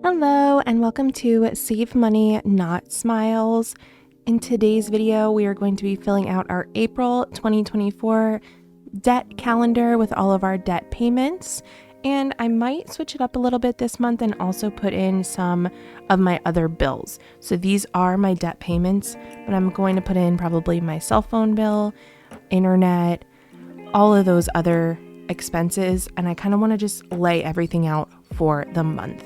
Hello and welcome to Save Money, Not Smiles. In today's video, we are going to be filling out our April 2024 debt calendar with all of our debt payments. And I might switch it up a little bit this month and also put in some of my other bills. So these are my debt payments, but I'm going to put in probably my cell phone bill, internet, all of those other expenses. And I kind of want to just lay everything out for the month.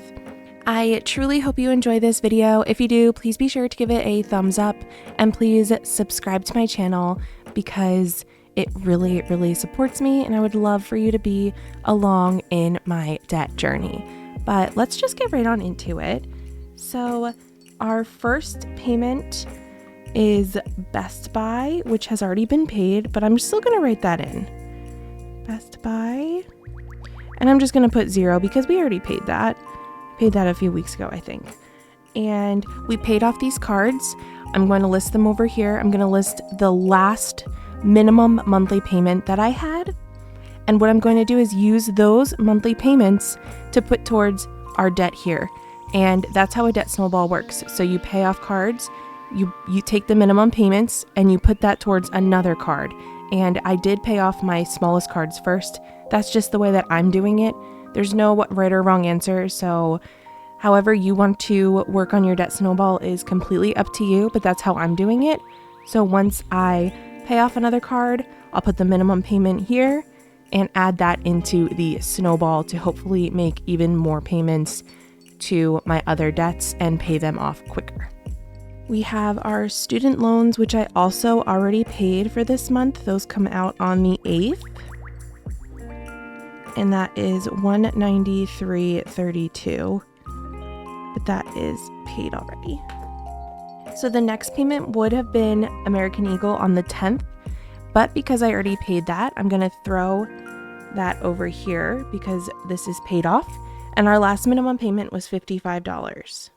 I truly hope you enjoy this video. If you do, please be sure to give it a thumbs up and please subscribe to my channel because it really supports me and I would love for you to be along in my debt journey. But let's just get right on into it. So our first payment is Best Buy, which has already been paid, but I'm still gonna write that in. Best Buy. And I'm just gonna put 0 because we already paid that. Paid that a few weeks ago, I think. And we paid off these cards. I'm going to list them over here. I'm going to list the last minimum monthly payment that I had. And what I'm going to do is use those monthly payments to put towards our debt here. And that's how a debt snowball works. So you pay off cards, you take the minimum payments and you put that towards another card. And I did pay off my smallest cards first. That's just the way that I'm doing it. There's no right or wrong answer, so however you want to work on your debt snowball is completely up to you, but that's how I'm doing it. So once I pay off another card, I'll put the minimum payment here and add that into the snowball to hopefully make even more payments to my other debts and pay them off quicker. We have our student loans, which I also already paid for this month. Those come out on the 8th. And that is $193.32, but that is paid already. So the next payment would have been American Eagle on the 10th, but because I already paid that, I'm gonna throw that over here because this is paid off, and our last minimum payment was $55.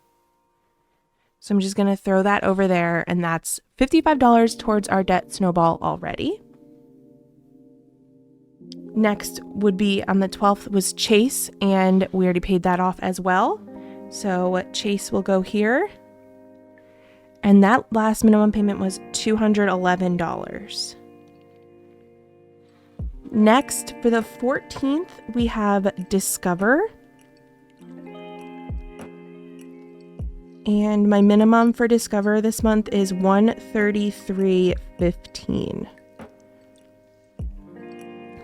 So I'm just gonna throw that over there, and that's $55 towards our debt snowball already. Next would be on the 12th was Chase, and we already paid that off as well. So Chase will go here. And that last minimum payment was $211. Next, for the 14th, we have Discover. And my minimum for Discover this month is $133.15.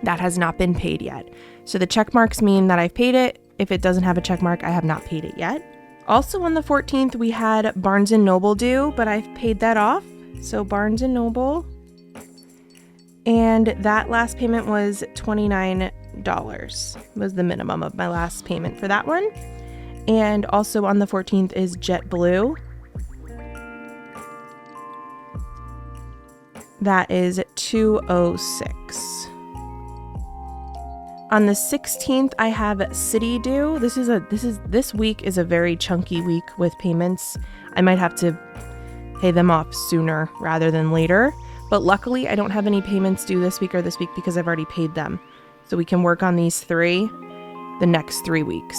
That has not been paid yet. So the check marks mean that I've paid it. If it doesn't have a check mark, I have not paid it yet. Also on the 14th, we had Barnes & Noble due, but I've paid that off. So Barnes & Noble. And that last payment was $29 was the minimum of my last payment for that one. And also on the 14th is JetBlue. That is $206. On the 16th, I have Citi due. This week is a very chunky week with payments. I might have to pay them off sooner rather than later. But luckily, I don't have any payments due this week because I've already paid them. So we can work on these three the next 3 weeks.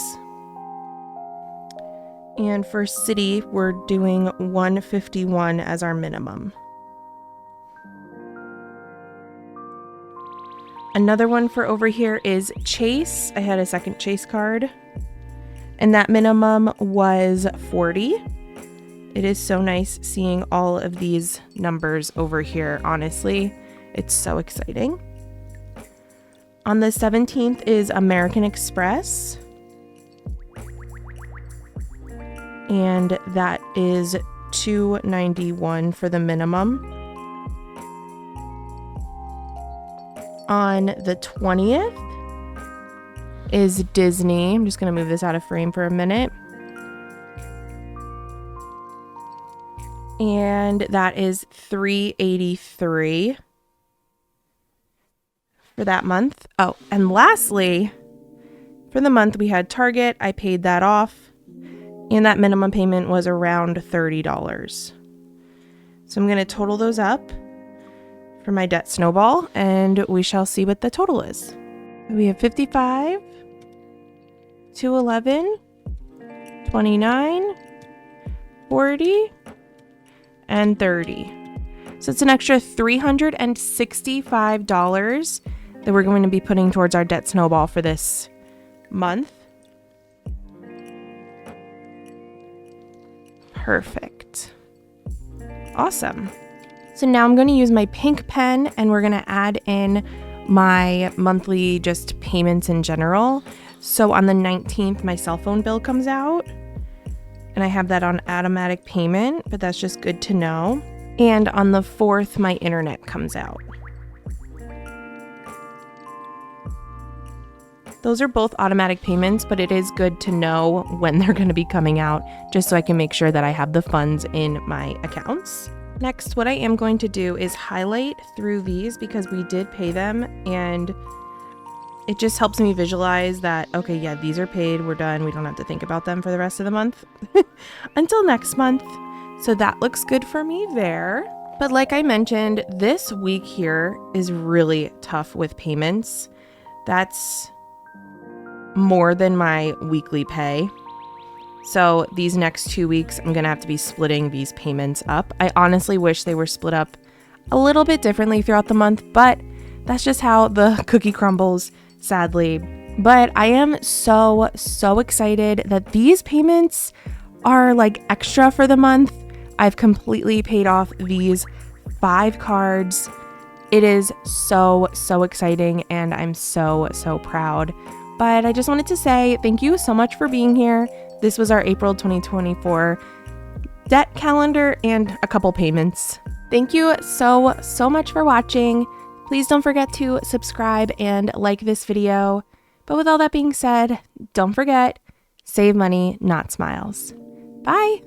And for Citi, we're doing $151 as our minimum. Another one for over here is Chase. I had a second Chase card, and that minimum was $40. It is so nice seeing all of these numbers over here, honestly. It's so exciting. On the 17th is American Express, and that is $291 for the minimum. On the 20th is Disney. I'm just going to move this out of frame for a minute. And that is $383 for that month. Oh, and lastly, for the month we had Target. I paid that off. And that minimum payment was around $30. So I'm going to total those up for my debt snowball, and we shall see what the total is. We have 55, 211, $29, $40, and $30. So it's an extra $365 that we're going to be putting towards our debt snowball for this month. Perfect. Awesome. So now I'm going to use my pink pen and we're going to add in my monthly just payments in general. So on the 19th, my cell phone bill comes out and I have that on automatic payment, but that's just good to know. And on the 4th, my internet comes out. Those are both automatic payments, but it is good to know when they're going to be coming out, just so I can make sure that I have the funds in my accounts. Next, what I am going to do is highlight through these because we did pay them, and it just helps me visualize that, okay, yeah, these are paid, we're done, we don't have to think about them for the rest of the month until next month. So that looks good for me there. But like I mentioned, this week here is really tough with payments. That's more than my weekly pay. So these next 2 weeks, I'm gonna have to be splitting these payments up. I honestly wish they were split up a little bit differently throughout the month, but that's just how the cookie crumbles, sadly. But I am so excited that these payments are like extra for the month. I've completely paid off these 5 cards. It is so exciting and I'm so proud. But I just wanted to say thank you so much for being here. This was our April 2024 debt calendar and a couple payments. Thank you so much for watching. Please don't forget to subscribe and like this video. But with all that being said, don't forget, save money, not smiles. Bye.